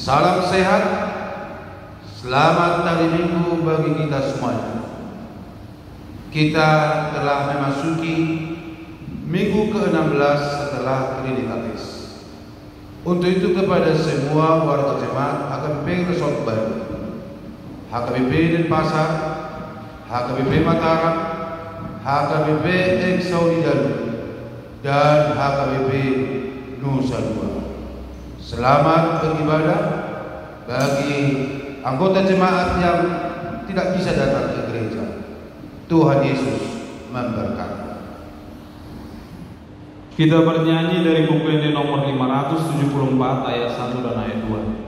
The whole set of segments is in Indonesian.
Salam sehat, selamat hari Minggu bagi kita semuanya. Kita telah memasuki minggu ke-16 setelah Trinitatis. Untuk itu kepada semua warga jemaat HKBP Resort Baru, HKBP Denpasar, HKBP Mataram, HKBP Eksaudidalu, dan HKBP Nusa Dua. Selamat beribadah bagi anggota jemaat yang tidak bisa datang ke gereja. Tuhan Yesus memberkati. Kita bernyanyi dari buku yang nomor 574 ayat 1 dan ayat 2.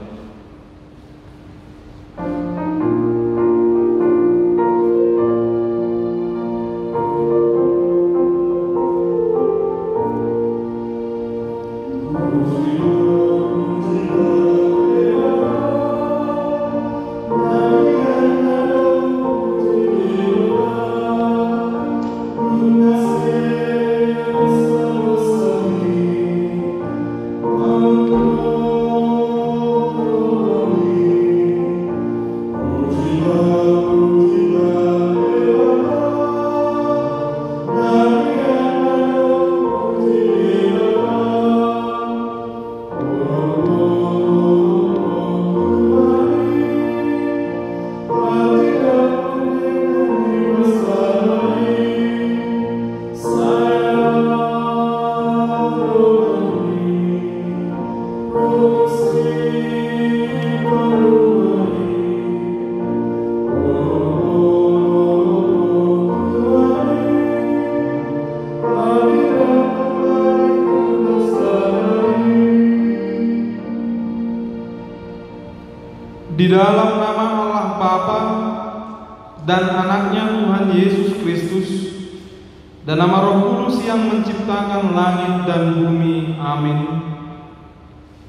Di dalam nama Allah Bapa dan anaknya Tuhan Yesus Kristus dan nama Roh Kudus yang menciptakan langit dan bumi. Amin.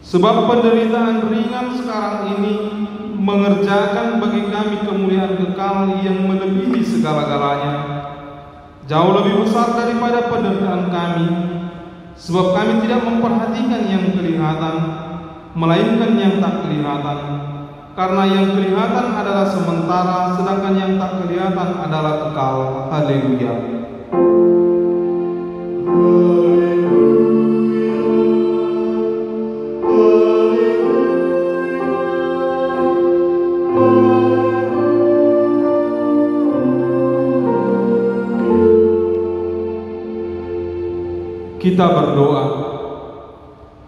Sebab penderitaan ringan sekarang ini mengerjakan bagi kami kemuliaan kekal yang melebihi segala-galanya, jauh lebih besar daripada penderitaan kami, sebab kami tidak memperhatikan yang kelihatan, melainkan yang tak kelihatan. Karena yang kelihatan adalah sementara, sedangkan yang tak kelihatan adalah kekal. Haleluya. Kita berdoa.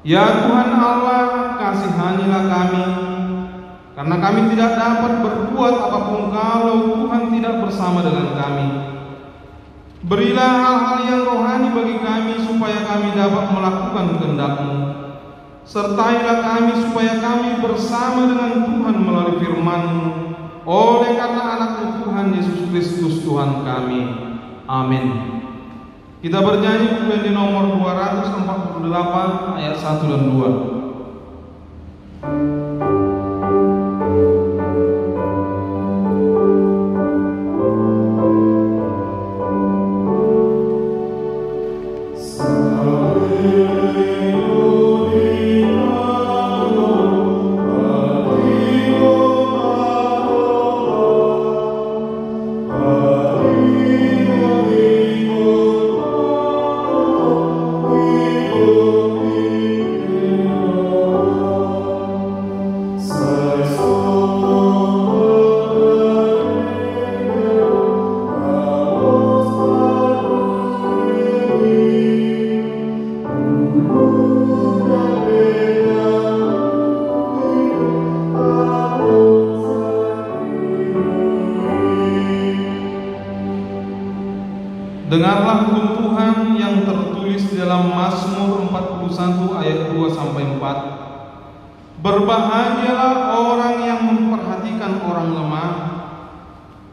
Ya Tuhan Allah, kasihanilah kami, karena kami tidak dapat berbuat apapun kalau Tuhan tidak bersama dengan kami. Berilah hal-hal yang rohani bagi kami supaya kami dapat melakukan kehendak-Mu. Sertailah kami supaya kami bersama dengan Tuhan melalui firman-Mu, oleh karena anak-Mu Tuhan Yesus Kristus Tuhan kami. Amin. Kita bernyanyi buku yang di nomor 248 ayat 1 dan 2. Dengarlah hukum Tuhan yang tertulis dalam Mazmur 41 ayat 2-4. Berbahagialah orang yang memperhatikan menyaksikan orang lemah.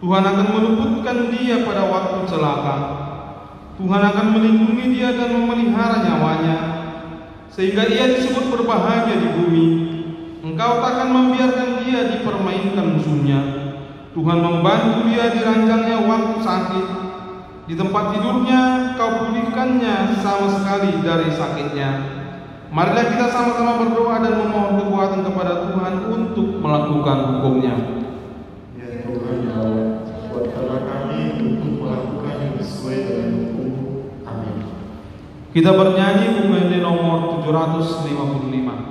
Tuhan akan meluputkan dia pada waktu celaka. Tuhan akan melindungi dia dan memelihara nyawanya, sehingga ia disebut berbahagia di bumi. Engkau takkan membiarkan dia dipermainkan musuhnya. Tuhan membantu dia dirancangnya waktu sakit. Di tempat tidurnya kau pulihkannya sama sekali dari sakitnya. Marilah kita sama-sama berdoa dan memohon kekuatan kepada Tuhan untuk melakukan hukum-Nya. Ya Tuhan ya Allah, kuatkanlah kami untuk melakukan yang sesuai dengan hukum. Amin. Kita bernyanyi UKT nomor 755.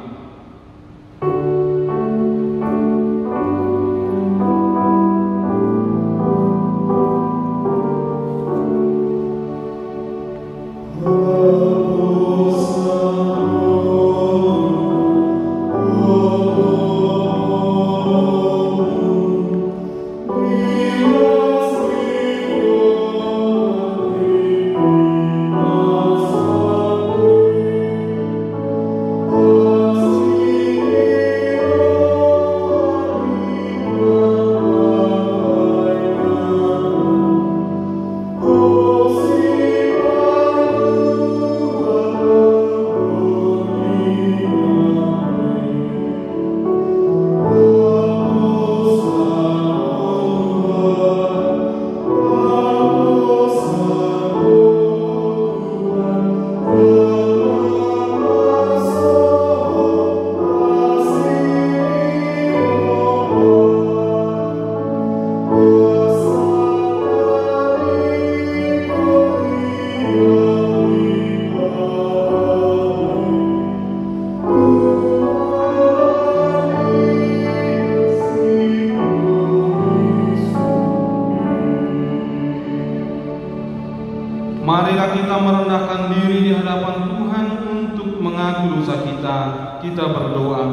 Marilah kita merendahkan diri di hadapan Tuhan untuk mengaku dosa kita. Kita berdoa.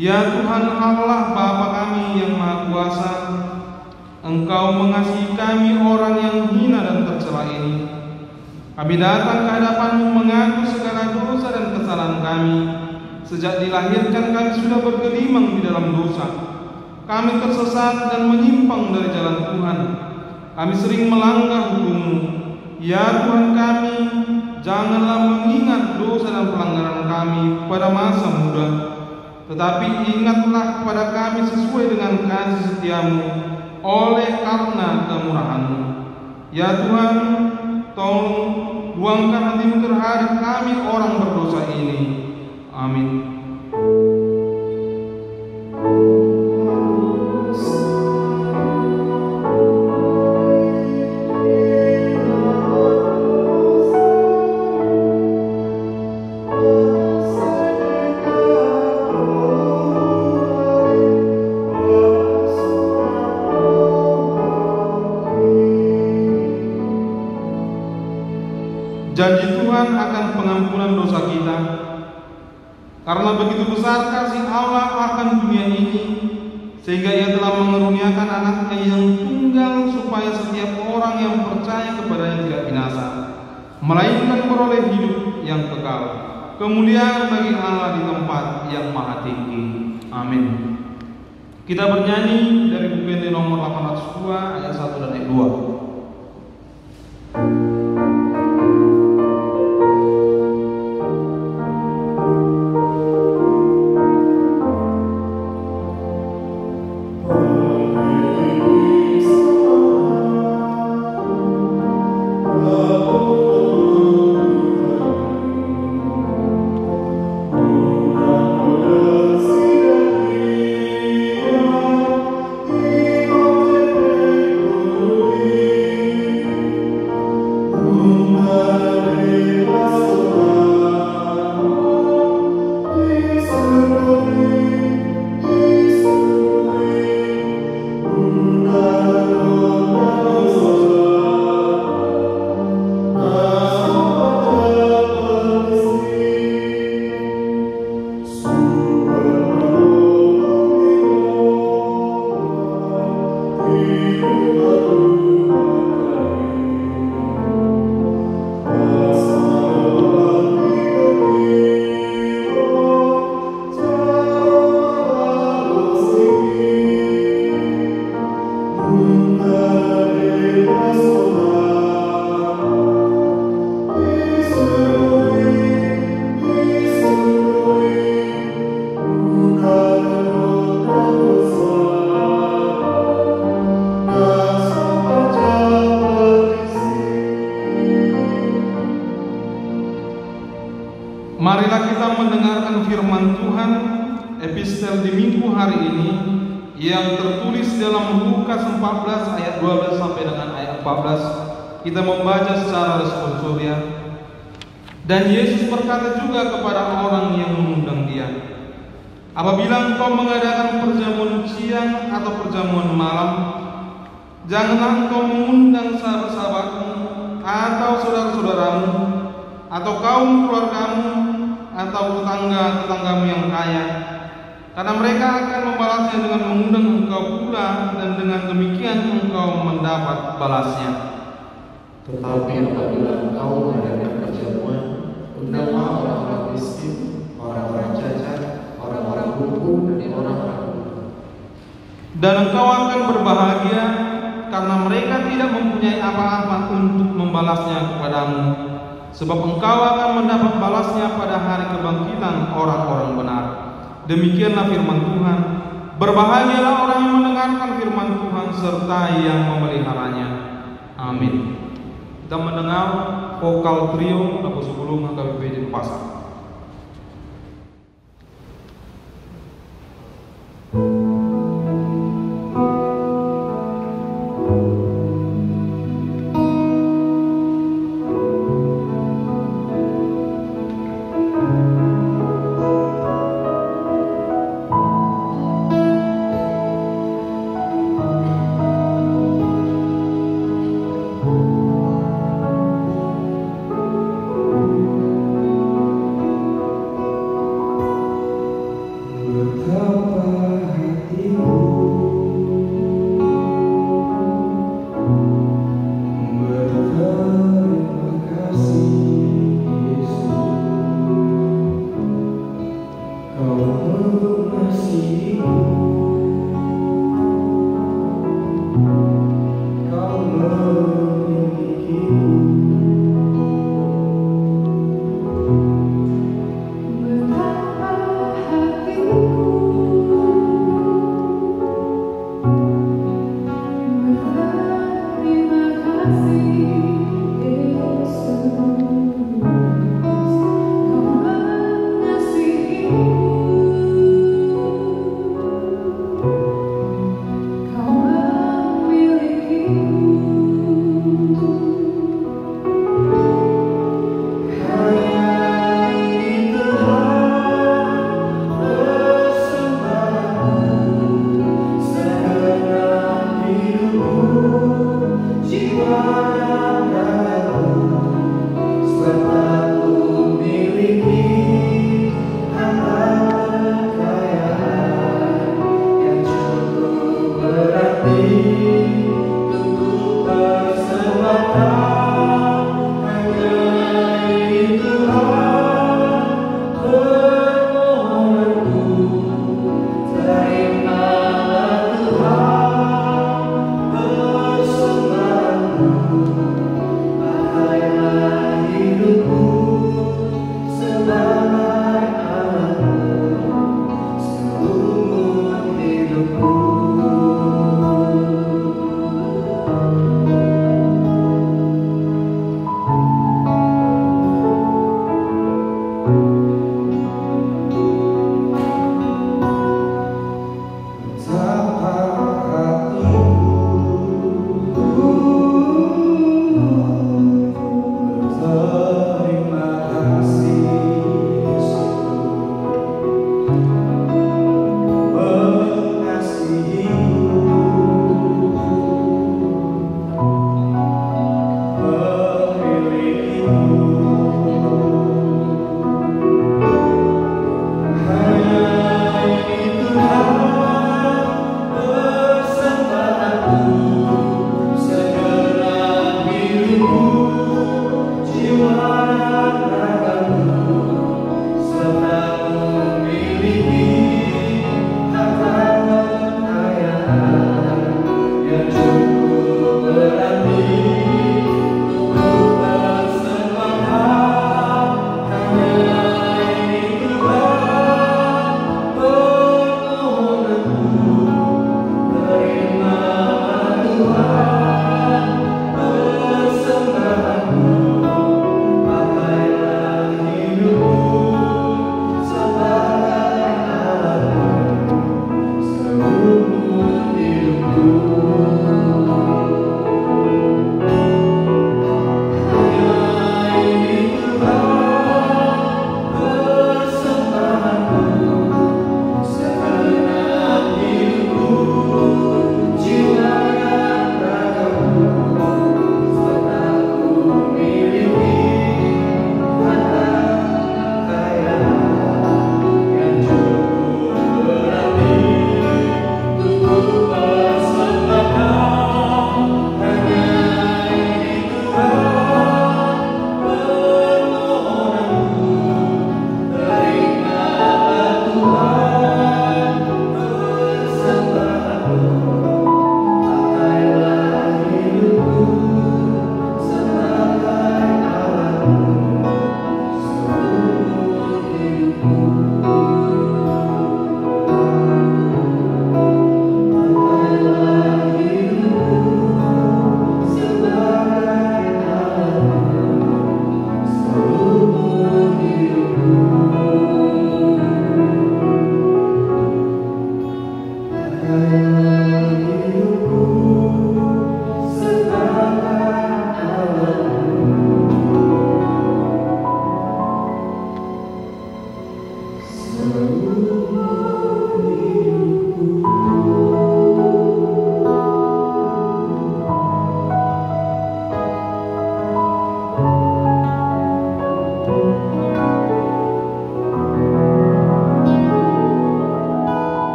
Ya Tuhan Allah Bapa kami yang Maha Kuasa, Engkau mengasihi kami orang yang hina dan tercela ini. Kami datang ke hadapan-Mu mengaku segala dosa dan kesalahan kami. Sejak dilahirkan kami sudah bergelimang di dalam dosa. Kami tersesat dan menyimpang dari jalan Tuhan. Kami sering melanggar hukum-Mu. Ya Tuhan kami, janganlah mengingat dosa dan pelanggaran kami pada masa muda, tetapi ingatlah kepada kami sesuai dengan kasih setia-Mu oleh karena kemurahan-Mu. Ya Tuhan, tolong luangkan hati-Mu terhadap kami orang berdosa ini. Amin. Janji Tuhan akan pengampunan dosa kita. Karena begitu besar kasih Allah akan dunia ini, sehingga Ia telah mengaruniakan anaknya yang tunggal, supaya setiap orang yang percaya kepadanya tidak binasa, melainkan beroleh hidup yang kekal. Kemuliaan bagi Allah di tempat yang maha tinggi. Amin. Kita bernyanyi dari UKT nomor 802 ayat 1 dan ayat 2. Amin. Epistel di minggu hari ini yang tertulis dalam Lukas 14 ayat 12 sampai dengan ayat 14. Kita membaca secara responsoria. Dan Yesus berkata juga kepada orang yang mengundang dia, apabila engkau mengadakan perjamuan siang atau perjamuan malam, janganlah engkau mengundang sahabat-sahabatmu atau saudara-saudaramu atau kaum keluargamu atau tetangga-tetanggamu yang kaya, karena mereka akan membalasnya dengan mengundang engkau pula, dan dengan demikian engkau mendapat balasnya. Tetapi apabila engkau mengadakan perjamuan, undanglah orang-orang miskin, orang-orang cacat, orang-orang lumpuh, dan orang-orang buta. Dan engkau akan berbahagia, karena mereka tidak mempunyai apa-apa untuk membalasnya kepadamu, sebab engkau akan mendapat balasnya pada hari kebangkitan orang-orang benar. Demikianlah firman Tuhan. Berbahagialah orang yang mendengarkan firman Tuhan serta yang memeliharanya. Amin. Kita mendengar vokal trio Abu Sebelum HKBP Denpasar.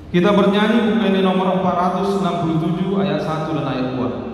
Kita bernyanyi buku ini nomor 467 ayat 1 dan ayat 2.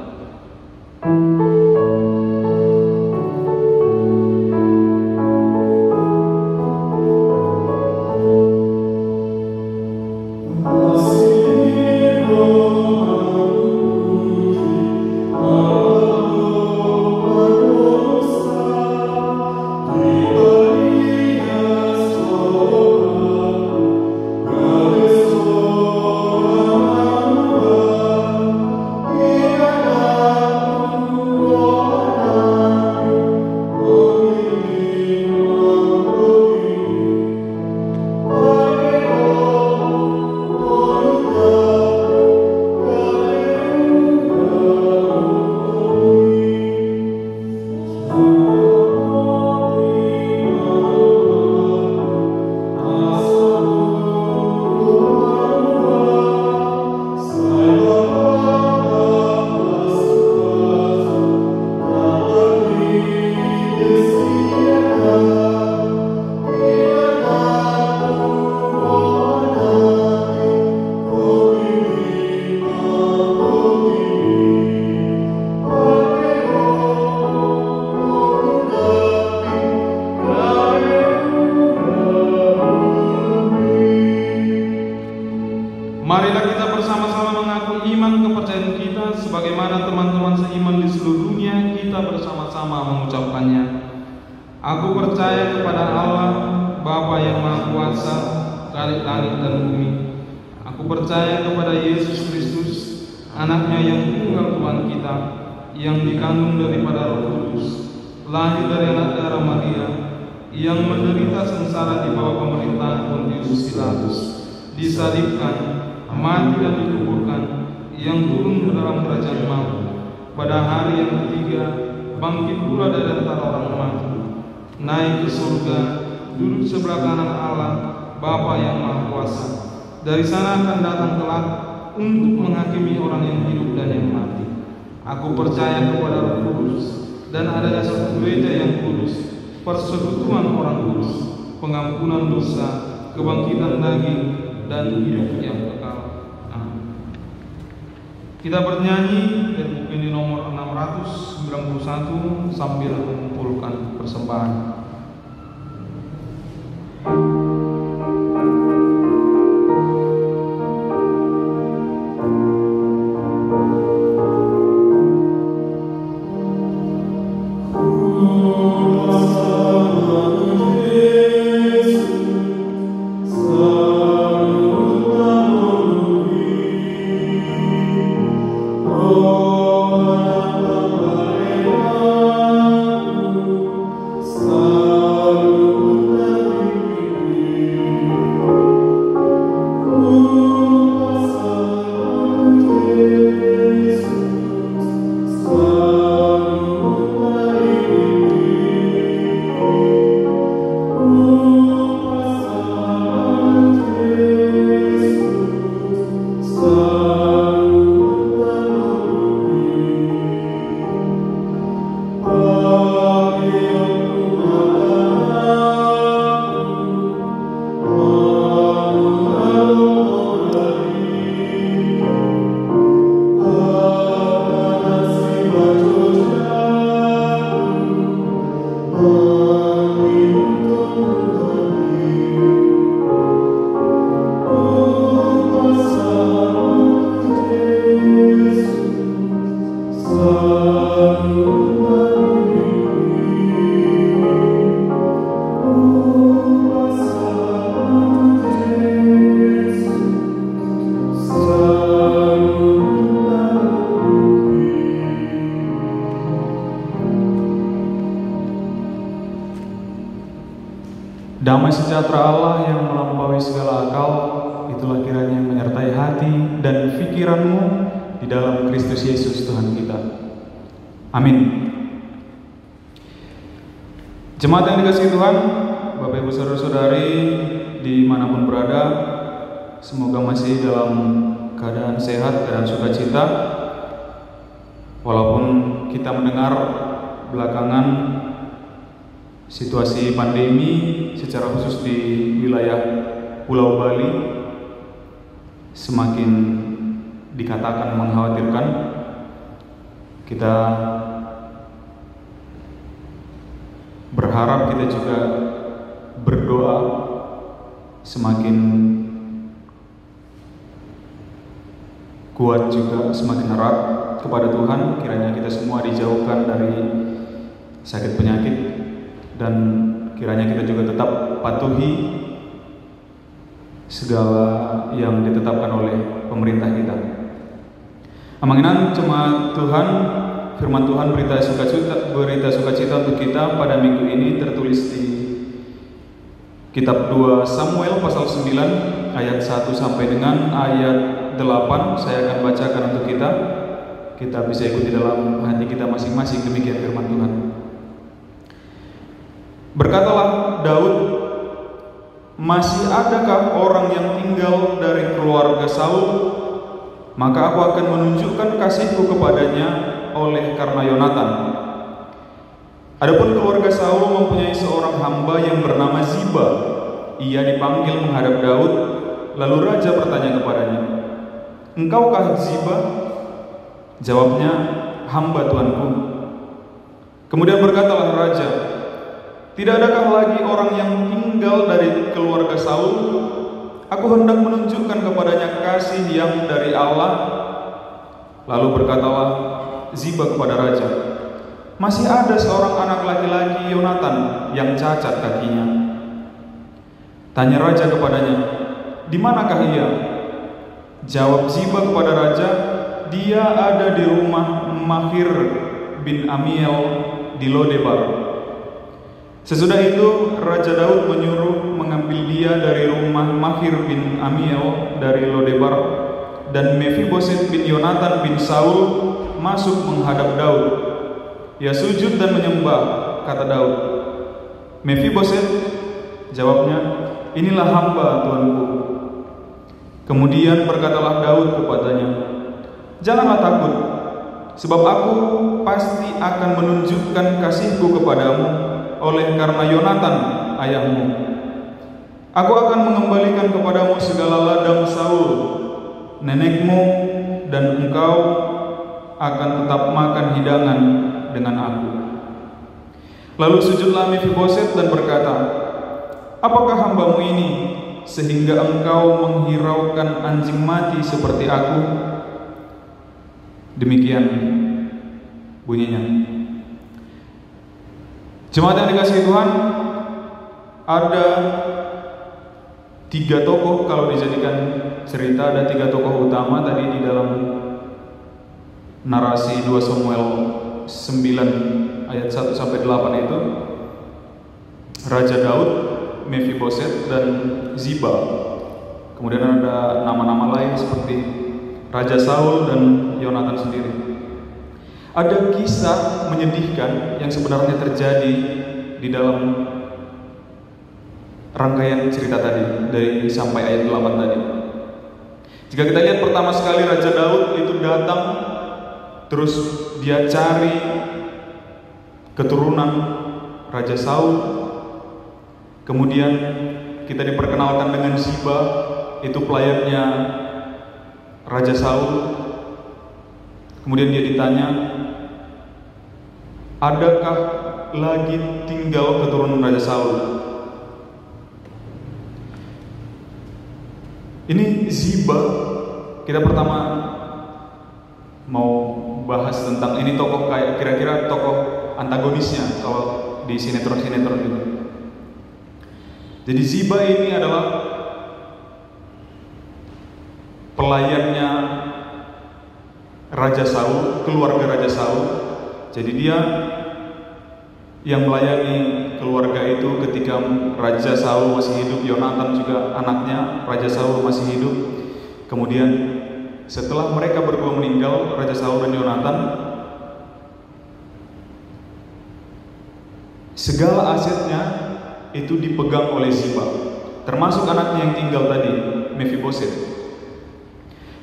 Marilah kita bersama-sama mengaku iman kepercayaan kita sebagaimana teman-teman seiman di seluruh dunia kita bersama-sama mengucapkannya. Aku percaya kepada Allah, Bapa yang Maha Kuasa, Khalik langit dan bumi. Aku percaya kepada Yesus Kristus, Anaknya yang tunggal Tuhan kita, yang dikandung daripada Roh Kudus, lahir dari anak darah Maria, yang menderita sengsara di bawah pemerintahan Pontius Pilatus, disalibkan, mati dan dikuburkan, yang turun ke dalam kerajaan maut, pada hari yang ketiga bangkit pula dari antara orang mati, naik ke surga, duduk sebelah kanan Allah, Bapa yang Maha Kuasa. Dari sana akan datang kelak untuk menghakimi orang yang hidup dan yang mati. Aku percaya kepada Roh Kudus dan adanya satu gereja yang kudus, persekutuan orang kudus, pengampunan dosa, kebangkitan daging, dan hidup yang kekal. Kita bernyanyi dari buku ini nomor 691 sambil mengumpulkan persembahan. Damai sejahtera Allah yang melampaui segala akal, itulah kiranya menyertai hati dan pikiranmu di dalam Kristus Yesus Tuhan kita. Amin. Jemaat yang dikasihi Tuhan, Bapak Ibu Saudara-saudari dimanapun berada, semoga masih dalam keadaan sehat, keadaan sukacita. Walaupun kita mendengar belakangan situasi pandemi secara khusus di wilayah Pulau Bali semakin dikatakan mengkhawatirkan, kita berharap, kita juga berdoa semakin kuat juga, semakin erat kepada Tuhan. Kiranya kita semua dijauhkan dari sakit penyakit, dan kiranya kita juga tetap patuhi segala yang ditetapkan oleh pemerintah kita. Amanginan jemaat Tuhan, firman Tuhan berita sukacita untuk kita pada minggu ini tertulis di kitab 2 Samuel pasal 9 ayat 1 sampai dengan ayat 8. Saya akan bacakan untuk kita. Kita bisa ikuti dalam hati kita masing-masing. Demikian firman Tuhan. Berkatalah Daud, "Masih adakah orang yang tinggal dari keluarga Saul? Maka aku akan menunjukkan kasihku kepadanya oleh karena Yonatan." Adapun keluarga Saul mempunyai seorang hamba yang bernama Ziba. Ia dipanggil menghadap Daud. Lalu raja bertanya kepadanya, "Engkaukah Ziba?" Jawabnya, "Hamba Tuanku." Kemudian berkatalah raja, "Tidak adakah lagi orang yang tinggal dari keluarga Saul? Aku hendak menunjukkan kepadanya kasih yang dari Allah." Lalu berkatalah Ziba kepada raja, "Masih ada seorang anak laki-laki Yonatan yang cacat kakinya." Tanya raja kepadanya, "Di manakah ia?" Jawab Ziba kepada raja, "Dia ada di rumah Mahir bin Amiel di Lodebar." Sesudah itu Raja Daud menyuruh mengambil dia dari rumah Mahir bin Amiel dari Lodebar, dan Mephiboset bin Yonatan bin Saul masuk menghadap Daud. Ia sujud dan menyembah, kata Daud. "Mephiboset," jawabnya, "Inilah hamba Tuanku." Kemudian berkatalah Daud kepadanya, "Janganlah takut, sebab aku pasti akan menunjukkan kasihku kepadamu oleh karena Yonatan ayahmu. Aku akan mengembalikan kepadamu segala ladang Saul nenekmu, dan engkau akan tetap makan hidangan dengan aku." Lalu sujudlah Mephiboset dan berkata, "Apakah hambamu ini sehingga engkau menghiraukan anjing mati seperti aku?" Demikian bunyinya. Jemaat yang dikasihi Tuhan, ada 3 tokoh kalau dijadikan cerita, ada 3 tokoh utama tadi di dalam narasi 2 Samuel 9 ayat 1 sampai 8 itu. Raja Daud, Mephiboset, dan Ziba. Kemudian ada nama-nama lain seperti Raja Saul dan Yonatan sendiri. Ada kisah menyedihkan yang sebenarnya terjadi di dalam rangkaian cerita tadi dari sampai ayat 8 tadi. Jika kita lihat pertama sekali Raja Daud itu datang, terus dia cari keturunan Raja Saul. Kemudian kita diperkenalkan dengan Ziba, itu pelayannya Raja Saul. Kemudian dia ditanya, "Adakah lagi tinggal keturunan Raja Saul?" Ini Ziba. Kita pertama mau bahas tentang ini tokoh kayak kira-kira tokoh antagonisnya kalau di sinetron-sinetron itu. Jadi Ziba ini adalah pelayannya Raja Saul, keluarga Raja Saul. Jadi dia yang melayani keluarga itu ketika Raja Saul masih hidup. Yonatan juga anaknya Raja Saul masih hidup. Kemudian setelah mereka berdua meninggal, Raja Saul dan Yonatan, segala asetnya itu dipegang oleh Ziba, termasuk anaknya yang tinggal tadi, Mephiboset.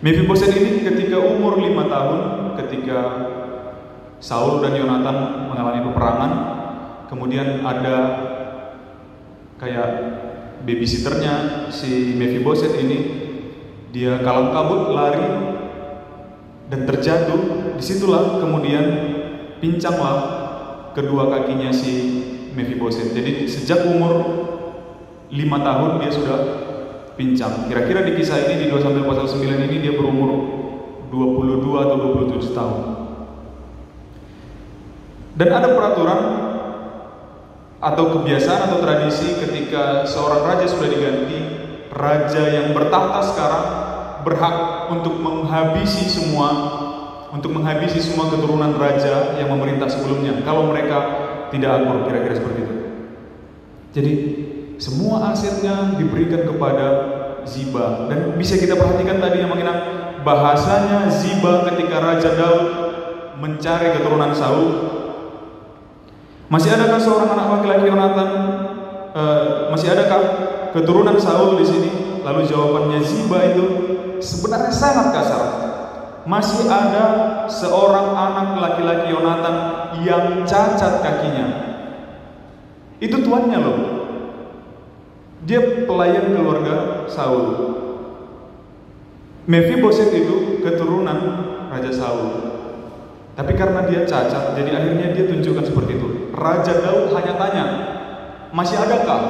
Mephiboset ini ketika umur 5 tahun, ketika Saul dan Yonatan mengalami peperangan, kemudian ada kayak babysitternya si Mephiboset ini Dia kalang kabut lari dan terjatuh. Disitulah kemudian pincanglah kedua kakinya si Mephiboset. Jadi sejak umur 5 tahun dia sudah pincang. Kira-kira di kisah ini di 2 Samuel pasal 9 ini dia berumur 22 atau 27 tahun. Dan ada peraturan atau kebiasaan atau tradisi ketika seorang raja sudah diganti, raja yang bertahta sekarang berhak untuk menghabisi semua keturunan raja yang memerintah sebelumnya kalau mereka tidak akur, kira-kira seperti itu. Jadi semua asetnya diberikan kepada Ziba. Dan bisa kita perhatikan tadi yang mengenai bahasanya Ziba ketika Raja Daud mencari keturunan Saul. Masih adakah seorang anak laki-laki Yonatan? Masih adakah keturunan Saul di sini? Lalu jawabannya Ziba itu sebenarnya sangat kasar. Masih ada seorang anak laki-laki Yonatan yang cacat kakinya. Itu tuannya loh. Dia pelayan keluarga Saul. Mephiboset itu keturunan Raja Saul. Tapi karena dia cacat, jadi akhirnya dia tunjukkan seperti itu. Raja Daud hanya tanya, masih adakah?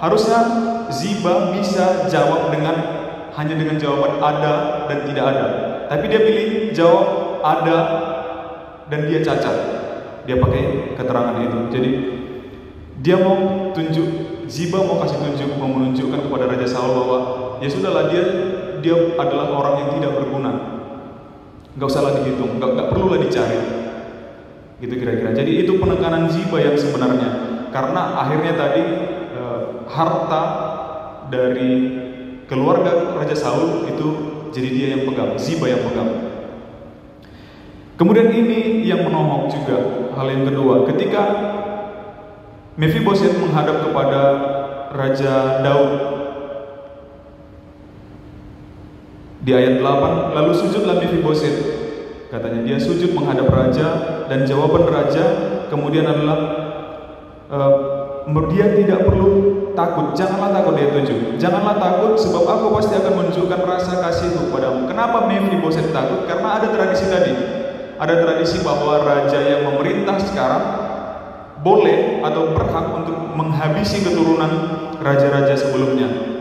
Harusnya Ziba bisa jawab hanya dengan jawaban ada dan tidak ada. Tapi dia pilih jawab ada dan dia cacat. Dia pakai keterangan itu. Jadi dia mau tunjuk, Ziba mau kasih tunjuk, mau menunjukkan kepada Raja Saul bahwa ya sudahlah, dia adalah orang yang tidak berguna. Gak usah lagi dihitung, gak perlulah dicari. Gitu kira-kira. Jadi itu penekanan Ziba yang sebenarnya. Karena akhirnya tadi harta dari keluarga Raja Saul itu jadi dia yang pegang, Ziba yang pegang. Kemudian ini yang menohok juga, hal yang kedua, ketika Mephiboset menghadap kepada Raja Daud di ayat 8, lalu sujudlah Mephiboset, katanya dia sujud menghadap raja, dan jawaban raja kemudian adalah dia tidak perlu takut, janganlah takut, dia tujuh, janganlah takut sebab aku pasti akan menunjukkan rasa kasihku padamu. Kenapa Mephiboset takut? Karena ada tradisi tadi, ada tradisi bahwa raja yang memerintah sekarang boleh atau berhak untuk menghabisi keturunan raja-raja sebelumnya.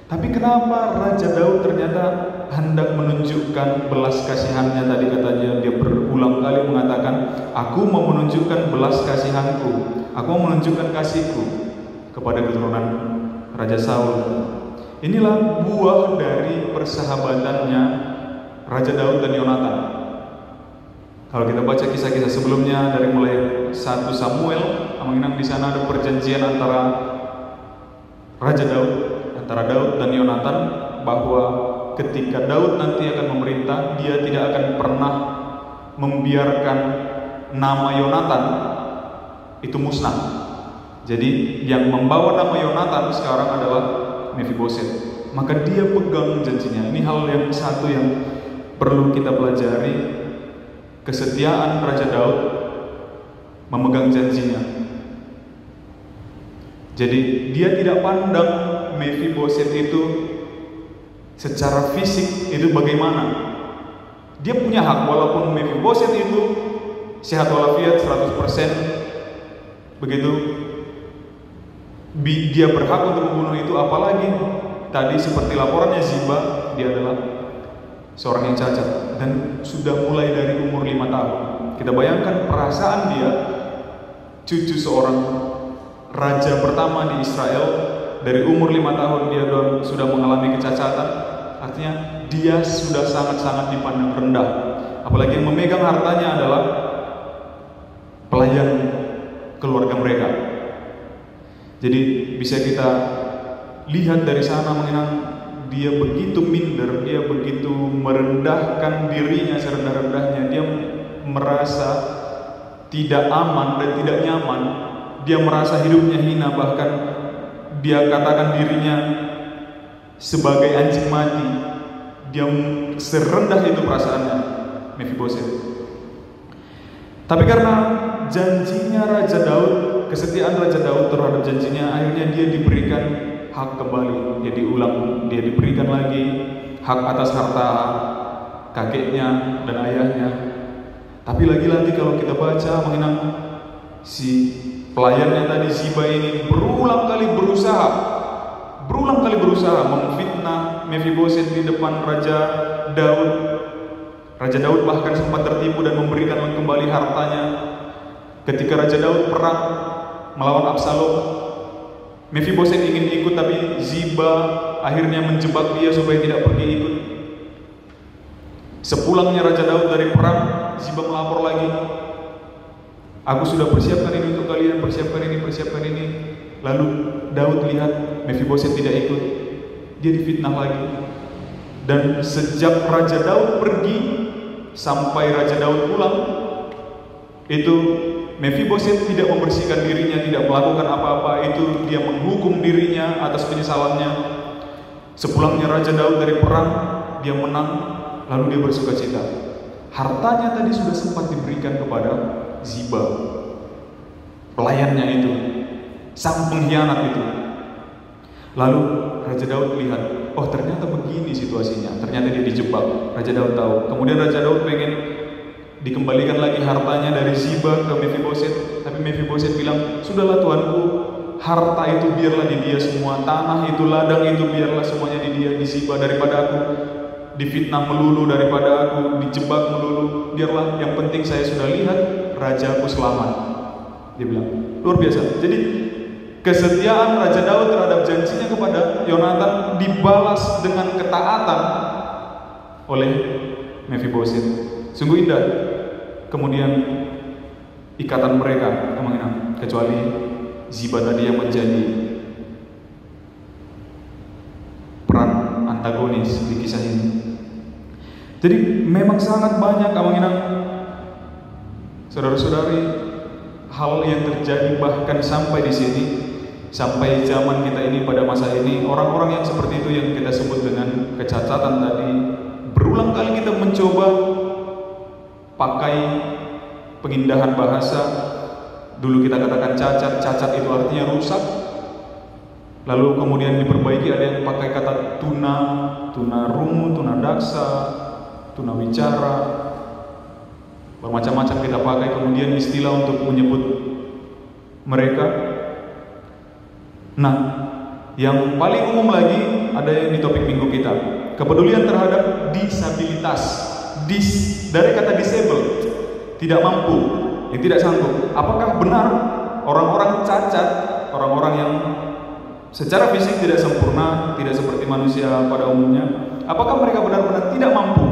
Tapi kenapa Raja Daud ternyata hendak menunjukkan belas kasihannya? Tadi katanya dia berulang kali mengatakan, aku mau menunjukkan belas kasihanku, aku mau menunjukkan kasihku kepada keturunan Raja Saul. Inilah buah dari persahabatannya Raja Daud dan Yonatan. Kalau kita baca kisah-kisah sebelumnya dari mulai 1 Samuel, mengenang di sana ada perjanjian antara Raja Daud, antara Daud dan Yonatan, bahwa ketika Daud nanti akan memerintah, dia tidak akan pernah membiarkan nama Yonatan itu musnah. Jadi yang membawa nama Yonatan sekarang adalah Mephiboset. Maka dia pegang janjinya. Ini hal yang satu yang perlu kita pelajari. Kesetiaan Raja Daud memegang janjinya. Jadi dia tidak pandang Mephiboset itu secara fisik itu bagaimana. Dia punya hak, walaupun Mephiboset itu sehat walafiat 100%, begitu dia berhak untuk membunuh itu. Apalagi tadi seperti laporannya Ziba, dia adalah seorang yang cacat dan sudah mulai dari umur 5 tahun. Kita bayangkan perasaan dia, cucu seorang raja pertama di Israel, dari umur 5 tahun dia sudah mengalami kecacatan. Artinya dia sudah sangat-sangat dipandang rendah. Apalagi yang memegang hartanya adalah pelayan keluarga mereka. Jadi bisa kita lihat dari sana mengenang dia begitu minder, dia begitu merendahkan dirinya serendah-rendahnya. Dia merasa tidak aman dan tidak nyaman. Dia merasa hidupnya hina, bahkan dia katakan dirinya sebagai anjing mati. Dia serendah itu perasaannya, Mephiboset. Tapi karena janjinya Raja Daud, kesetiaan Raja Daud terhadap janjinya, akhirnya dia diberikan hak kembali. Dia diulang, dia diberikan lagi hak atas harta kakeknya dan ayahnya. Tapi lagi-lagi kalau kita baca mengenang si pelayannya tadi, Ziba ini berulang kali berusaha memfitnah Mephibosheth di depan Raja Daud. Raja Daud bahkan sempat tertipu dan memberikan kembali hartanya. Ketika Raja Daud perang melawan Absalom, Mephibosheth ingin ikut, tapi Ziba akhirnya menjebak dia supaya tidak pergi ikut. Sepulangnya Raja Daud dari perang, Ziba melapor lagi, aku sudah persiapkan ini untuk kalian, persiapkan ini. Lalu Daud lihat Mephibosheth tidak ikut, dia difitnah lagi. Dan sejak Raja Daud pergi sampai Raja Daud pulang, itu Mephibosheth tidak membersihkan dirinya, tidak melakukan apa-apa. Itu dia menghukum dirinya atas penyesalannya. Sepulangnya Raja Daud dari perang, dia menang, lalu dia bersukacita. Hartanya tadi sudah sempat diberikan kepada Ziba, pelayannya itu, sang pengkhianat itu. Lalu Raja Daud lihat, oh ternyata begini situasinya, ternyata dia dijebak. Raja Daud tahu. Kemudian Raja Daud pengen dikembalikan lagi hartanya dari Ziba ke Mephibosheth, tapi Mephibosheth bilang, sudahlah tuanku, harta itu biarlah di dia semua, tanah itu, ladang itu biarlah semuanya di dia, di Ziba, daripada aku difitnah melulu, daripada aku dijebak melulu, biarlah, yang penting saya sudah lihat rajaku selamat. Dia bilang, luar biasa. Jadi kesetiaan Raja Daud terhadap janjinya kepada Yonatan dibalas dengan ketaatan oleh Mephibosheth. Sungguh indah. Kemudian ikatan mereka, kecuali Ziba tadi yang menjadi peran antagonis di kisah ini. Jadi memang sangat banyak saudara-saudari, hal yang terjadi bahkan sampai di sini, sampai zaman kita ini, pada masa ini, orang-orang yang seperti itu yang kita sebut dengan kecacatan tadi. Berulang kali kita mencoba pakai pengindahan bahasa. Dulu kita katakan cacat itu artinya rusak. Lalu kemudian diperbaiki, ada yang pakai kata tunarungu, tunadaksa, tunawicara. Bermacam-macam kita pakai kemudian istilah untuk menyebut mereka. Nah, yang paling umum lagi ada yang di topik minggu kita, kepedulian terhadap disabilitas. Dari kata disable, tidak mampu, yang tidak sanggup. Apakah benar orang-orang cacat, orang-orang yang secara fisik tidak sempurna, tidak seperti manusia pada umumnya, apakah mereka benar-benar tidak mampu?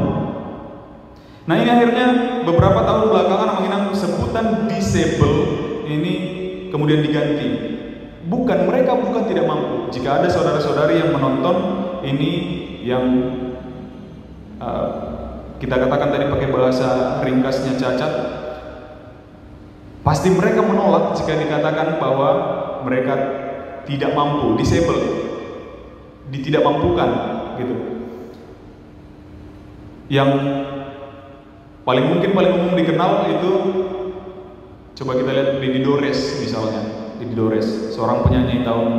Nah, ini akhirnya beberapa tahun belakangan mengenang sebutan disable ini kemudian diganti. Mereka bukan tidak mampu. Jika ada saudara-saudari yang menonton ini, yang kita katakan tadi pakai bahasa ringkasnya cacat, pasti mereka menolak jika dikatakan bahwa mereka tidak mampu, disable, tidak mampukan, gitu. Yang paling umum dikenal itu, coba kita lihat Didi Dores misalnya. Didi Dores, seorang penyanyi tahun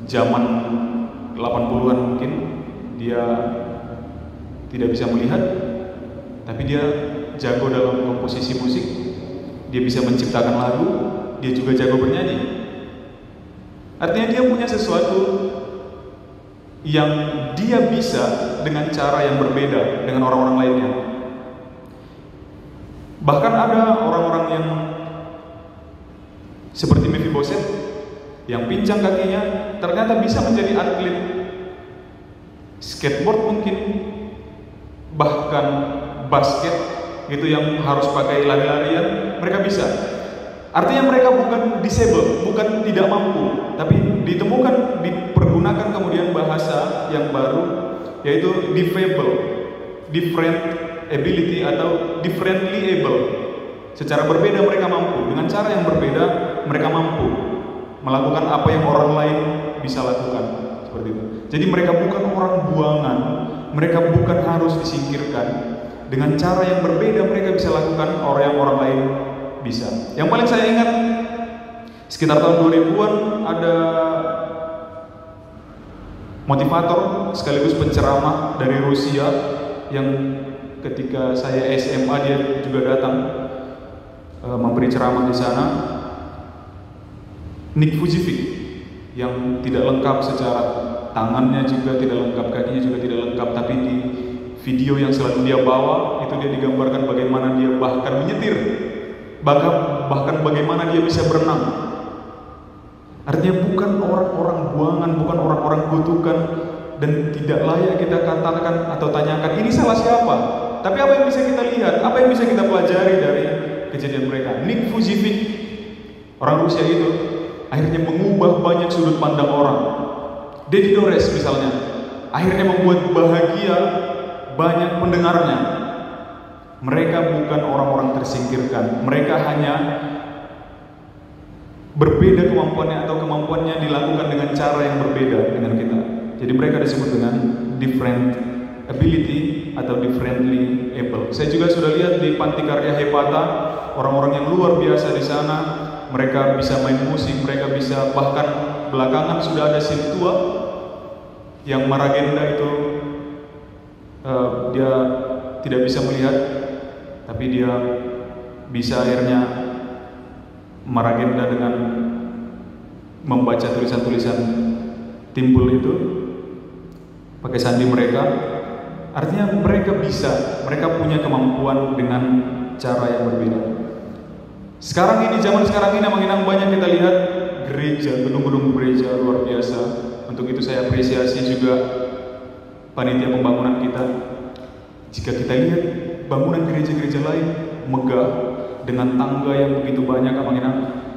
zaman 80-an mungkin. Dia tidak bisa melihat, tapi dia jago dalam komposisi musik. Dia bisa menciptakan lagu, dia juga jago bernyanyi. Artinya dia punya sesuatu yang dia bisa dengan cara yang berbeda dengan orang-orang lainnya. Bahkan ada orang-orang yang seperti Mephibosheth yang pincang kakinya, ternyata bisa menjadi atlet skateboard mungkin, bahkan basket gitu yang harus pakai lari-larian, mereka bisa. Artinya mereka bukan disable, bukan tidak mampu, tapi ditemukan, dipergunakan kemudian bahasa yang baru, yaitu difable, different ability atau differently able. Secara berbeda mereka mampu, dengan cara yang berbeda mereka mampu melakukan apa yang orang lain bisa lakukan, seperti itu. Jadi mereka bukan orang buangan, mereka bukan harus disingkirkan. Dengan cara yang berbeda mereka bisa lakukan orang yang orang lain bisa. Yang paling saya ingat sekitar tahun 2000-an ada motivator sekaligus penceramah dari Rusia yang ketika saya SMA dia juga datang memberi ceramah di sana. Nick Vujicic yang tidak lengkap secara tangannya juga tidak lengkap, kakinya juga tidak lengkap, tapi di video yang selalu dia bawa itu dia digambarkan bagaimana dia bahkan menyetir, bahkan bagaimana dia bisa berenang. Artinya bukan orang-orang buangan, bukan orang-orang kutukan, dan tidak layak kita katakan atau tanyakan ini salah siapa. Tapi apa yang bisa kita lihat, apa yang bisa kita pelajari dari kejadian mereka? Nick Vujicic, orang Rusia itu, akhirnya mengubah banyak sudut pandang orang. Dedi Dores misalnya, akhirnya membuat bahagia banyak pendengarnya. Mereka bukan orang-orang tersingkirkan, mereka hanya berbeda kemampuannya atau kemampuannya dilakukan dengan cara yang berbeda dengan kita. Jadi mereka disebut dengan different ability atau differently able. Saya juga sudah lihat di Panti Karya Hepata, orang-orang yang luar biasa di sana. Mereka bisa main musik, mereka bisa, bahkan belakangan sudah ada Sintua yang Maragenda itu dia tidak bisa melihat, tapi dia bisa akhirnya Maragenda dengan membaca tulisan-tulisan timbul itu pakai sandi mereka. Artinya mereka bisa, mereka punya kemampuan dengan cara yang berbeda. Sekarang ini, zaman sekarang ini makin banyak kita lihat gereja, gedung-gedung gereja luar biasa. Untuk itu saya apresiasi juga panitia pembangunan kita. Jika kita lihat bangunan gereja-gereja lain megah dengan tangga yang begitu banyak,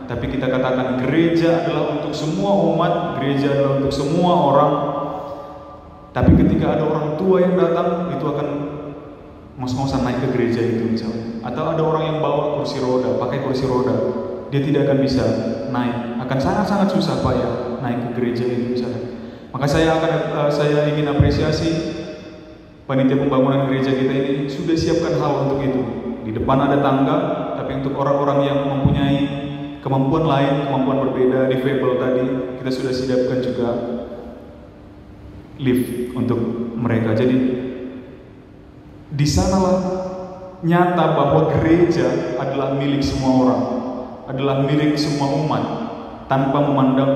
tapi kita katakan gereja adalah untuk semua umat, gereja adalah untuk semua orang. Tapi ketika ada orang tua yang datang, itu akan ngos-ngosan naik ke gereja itu misalnya. Atau ada orang yang bawa kursi roda, pakai kursi roda, dia tidak akan bisa naik, akan sangat-sangat susah payah naik ke gereja itu misalnya. Maka saya ingin apresiasi panitia pembangunan gereja kita ini sudah siapkan hal untuk itu. Di depan ada tangga, tapi untuk orang-orang yang mempunyai kemampuan lain, kemampuan berbeda, difabel tadi, kita sudah siapkan juga lift untuk mereka. Jadi di sanalah nyata bahwa gereja adalah milik semua orang, adalah milik semua umat, tanpa memandang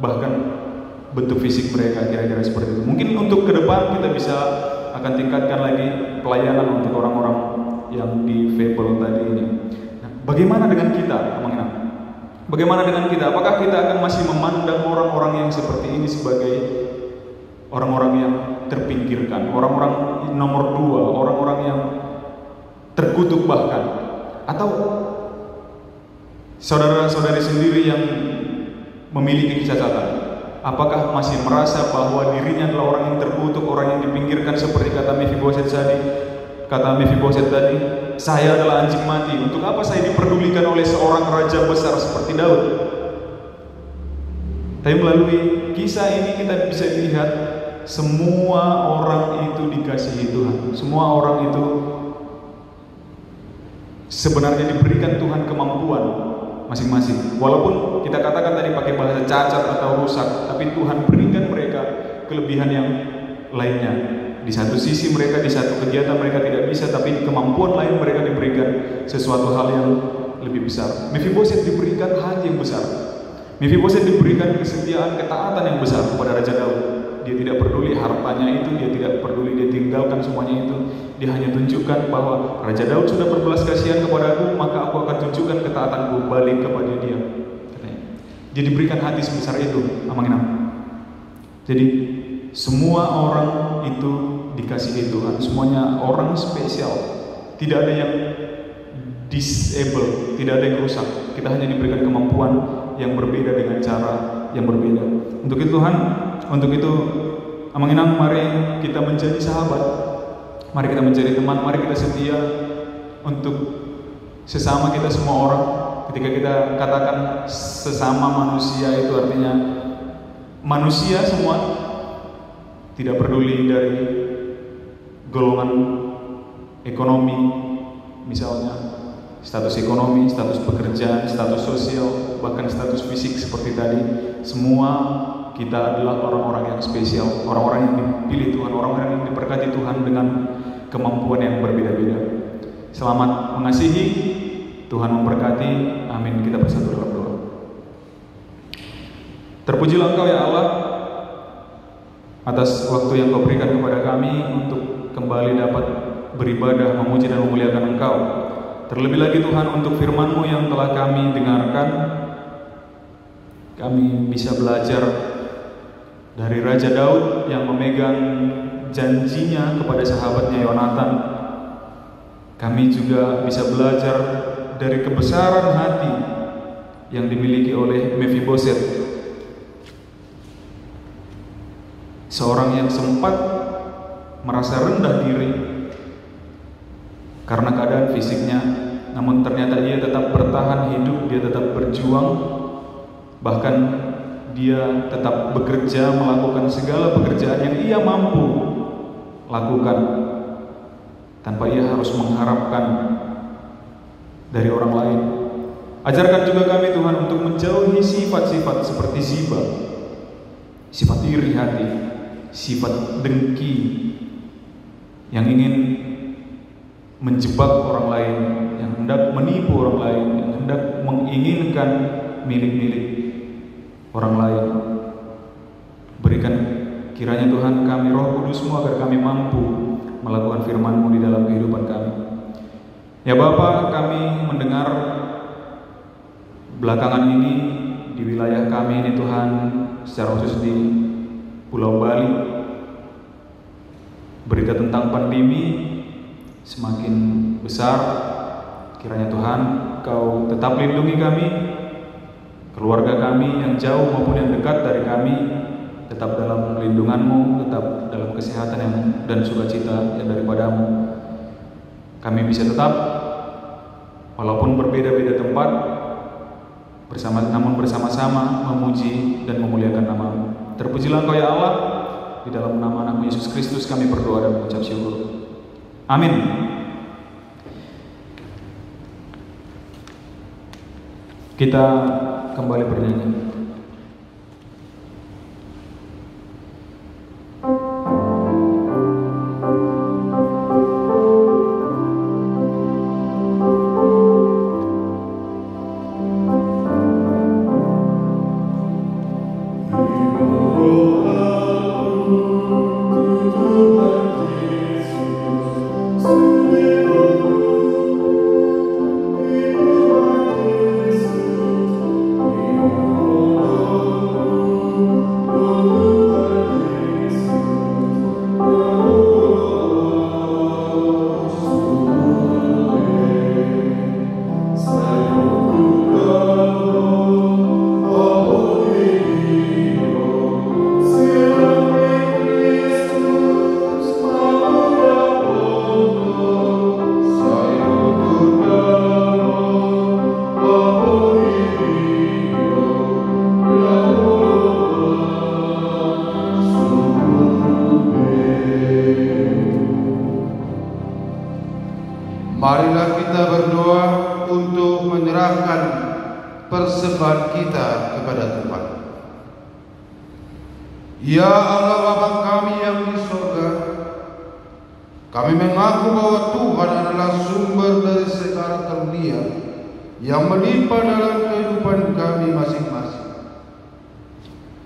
bahkan bentuk fisik mereka, kira-kira seperti itu. Mungkin untuk ke depan kita bisa akan tingkatkan lagi pelayanan untuk orang-orang yang difabel tadi ini. Nah, bagaimana dengan kita, teman-teman? Bagaimana dengan kita? Apakah kita akan masih memandang orang-orang yang seperti ini sebagai orang-orang yang terpinggirkan, orang-orang nomor dua, orang-orang yang terkutuk bahkan? Atau saudara-saudari sendiri yang memiliki kecacatan, apakah masih merasa bahwa dirinya adalah orang yang terkutuk, orang yang dipinggirkan seperti kata Mephibosheth tadi, saya adalah anjing mati, untuk apa saya diperdulikan oleh seorang raja besar seperti Daud? Tapi melalui kisah ini kita bisa lihat semua orang itu dikasihi Tuhan. Semua orang itu sebenarnya diberikan Tuhan kemampuan masing-masing. Walaupun kita katakan tadi pakai bahasa cacat atau rusak, tapi Tuhan berikan mereka kelebihan yang lainnya. Di satu sisi mereka, di satu kegiatan mereka tidak bisa, tapi kemampuan lain mereka diberikan sesuatu hal yang lebih besar. Mephibosheth diberikan hati yang besar. Mephibosheth diberikan kesetiaan, ketaatan yang besar kepada Raja Daud. Dia tidak peduli hartanya itu, dia tidak peduli dia tinggalkan semuanya itu. Dia hanya tunjukkan bahwa Raja Daud sudah berbelas kasihan kepadaku, maka aku akan tunjukkan ketaatanku balik kepada dia. Dia diberikan hati sebesar itu, amanginam. Jadi semua orang itu dikasihi Tuhan, semuanya orang spesial. Tidak ada yang disable, tidak ada yang rusak. Kita hanya diberikan kemampuan yang berbeda dengan cara yang berbeda. Untuk itu Tuhan, untuk itu amanginam, mari kita menjadi sahabat, mari kita menjadi teman, mari kita setia untuk sesama kita semua orang. Ketika kita katakan sesama manusia, itu artinya manusia semua, tidak peduli dari golongan ekonomi, misalnya status ekonomi, status pekerjaan, status sosial, bahkan status fisik seperti tadi. Semua kita adalah orang-orang yang spesial, orang-orang yang dipilih Tuhan, orang-orang yang diberkati Tuhan dengan kemampuan yang berbeda-beda. Selamat mengasihi, Tuhan memberkati. Amin. Kita bersatu dalam doa. Terpujilah Engkau ya Allah atas waktu yang Kau berikan kepada kami untuk kembali dapat beribadah, memuji dan memuliakan Engkau. Terlebih lagi Tuhan, untuk firman-Mu yang telah kami dengarkan, kami bisa belajar dari Raja Daud yang memegang janjinya kepada sahabatnya Yonatan. Kami juga bisa belajar dari kebesaran hati yang dimiliki oleh Mephiboset, seorang yang sempat merasa rendah diri karena keadaan fisiknya, namun ternyata dia tetap bertahan hidup, dia tetap berjuang, bahkan dia tetap bekerja, melakukan segala pekerjaan yang ia mampu lakukan tanpa ia harus mengharapkan dari orang lain. Ajarkan juga kami Tuhan untuk menjauhi sifat-sifat seperti Ziba, sifat iri hati, sifat dengki yang ingin menjebak orang lain, yang hendak menipu orang lain, yang hendak menginginkan milik-milik orang lain. Berikan kiranya Tuhan kami Roh Kudus-Mu agar kami mampu melakukan firman-Mu di dalam kehidupan kami. Ya Bapa, kami mendengar belakangan ini di wilayah kami ini Tuhan, secara khusus di Pulau Bali, berita tentang pandemi semakin besar. Kiranya Tuhan Kau tetap lindungi kami, keluarga kami yang jauh maupun yang dekat dari kami, tetap dalam lindungan-Mu, tetap dalam kesehatan dan sukacita yang daripada-Mu. Kami bisa tetap, walaupun berbeda-beda tempat, namun bersama-sama memuji dan memuliakan nama-Mu. Terpujilah Engkau ya Allah. Di dalam nama Anak-Mu Yesus Kristus kami berdoa dan mengucap syukur. Amin. Kita kembali bernyanyi. Marilah kita berdoa untuk menyerahkan persembahan kita kepada Tuhan. Ya Allah Bapa kami yang di surga, kami mengaku bahwa Tuhan adalah sumber dari segala karunia yang melimpah dalam kehidupan kami masing-masing.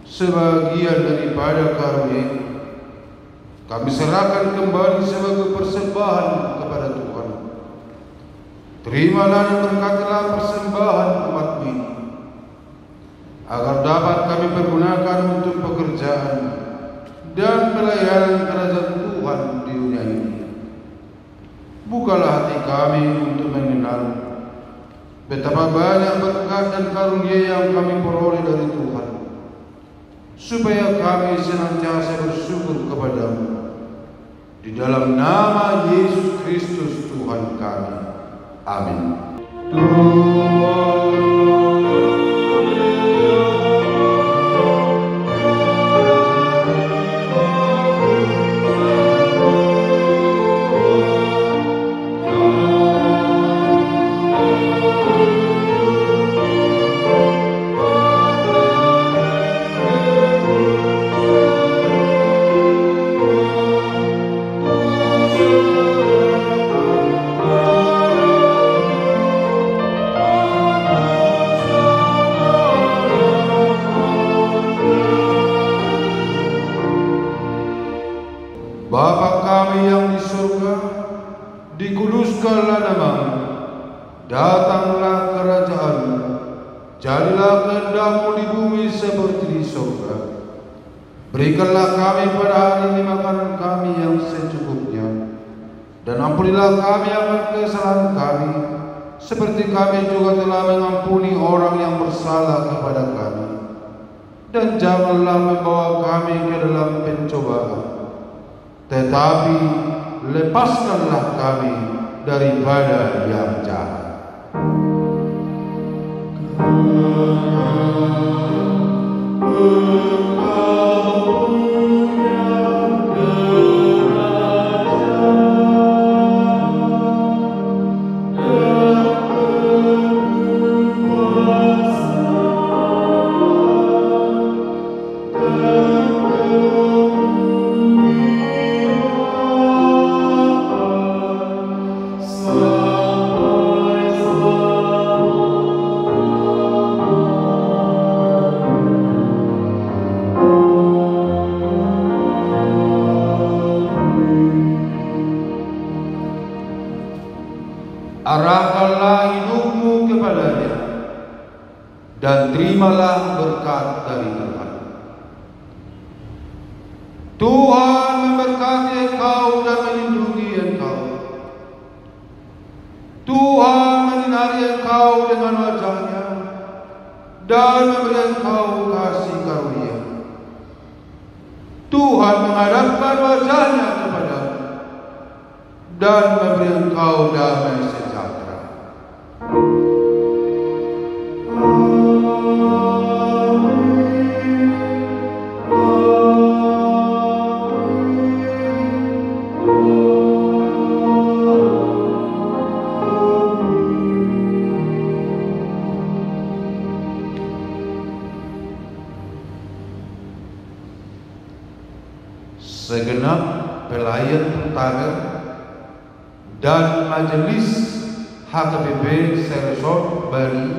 Sebagian daripada karunia kami serahkan kembali sebagai persembahan kepada Tuhan. Terimalah dan berkatilah persembahan umat-Mu ini, agar dapat kami pergunakan untuk pekerjaan dan pelayanan kerajaan Tuhan di dunia ini. Bukalah hati kami untuk mengenal betapa banyak berkat dan karunia yang kami peroleh dari Tuhan, supaya kami senantiasa bersyukur kepada-Mu. Di dalam nama Yesus Kristus Tuhan kami. Amin. dikuduskanlah nama-Mu, datanglah kerajaan-Mu, jadilah kehendak-Mu di bumi seperti di surga. Berikanlah kami pada hari ini makanan kami yang secukupnya, dan ampunilah kami akan kesalahan kami, seperti kami juga telah mengampuni orang yang bersalah kepada kami. Dan janganlah membawa kami ke dalam pencobaan, tetapi lepaskanlah kami daripada yang jahat. Arahkanlah hidupmu kepadanya, dan terimalah berkat dari Tuhan. Tuhan memberkati engkau dan melindungi engkau. Tuhan menyinari engkau dengan wajah-Nya dan memberi engkau kasih karunia. Tuhan menghadapkan wajah-Nya kepadamu dan memberi engkau damai sejahtera. Segenap pelayan pertama dan majelis HKBP Seresor Bali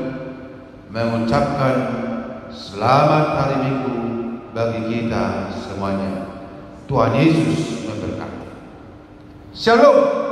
mengucapkan selamat hari Minggu bagi kita semuanya. Tuhan Yesus memberkati. Shalom.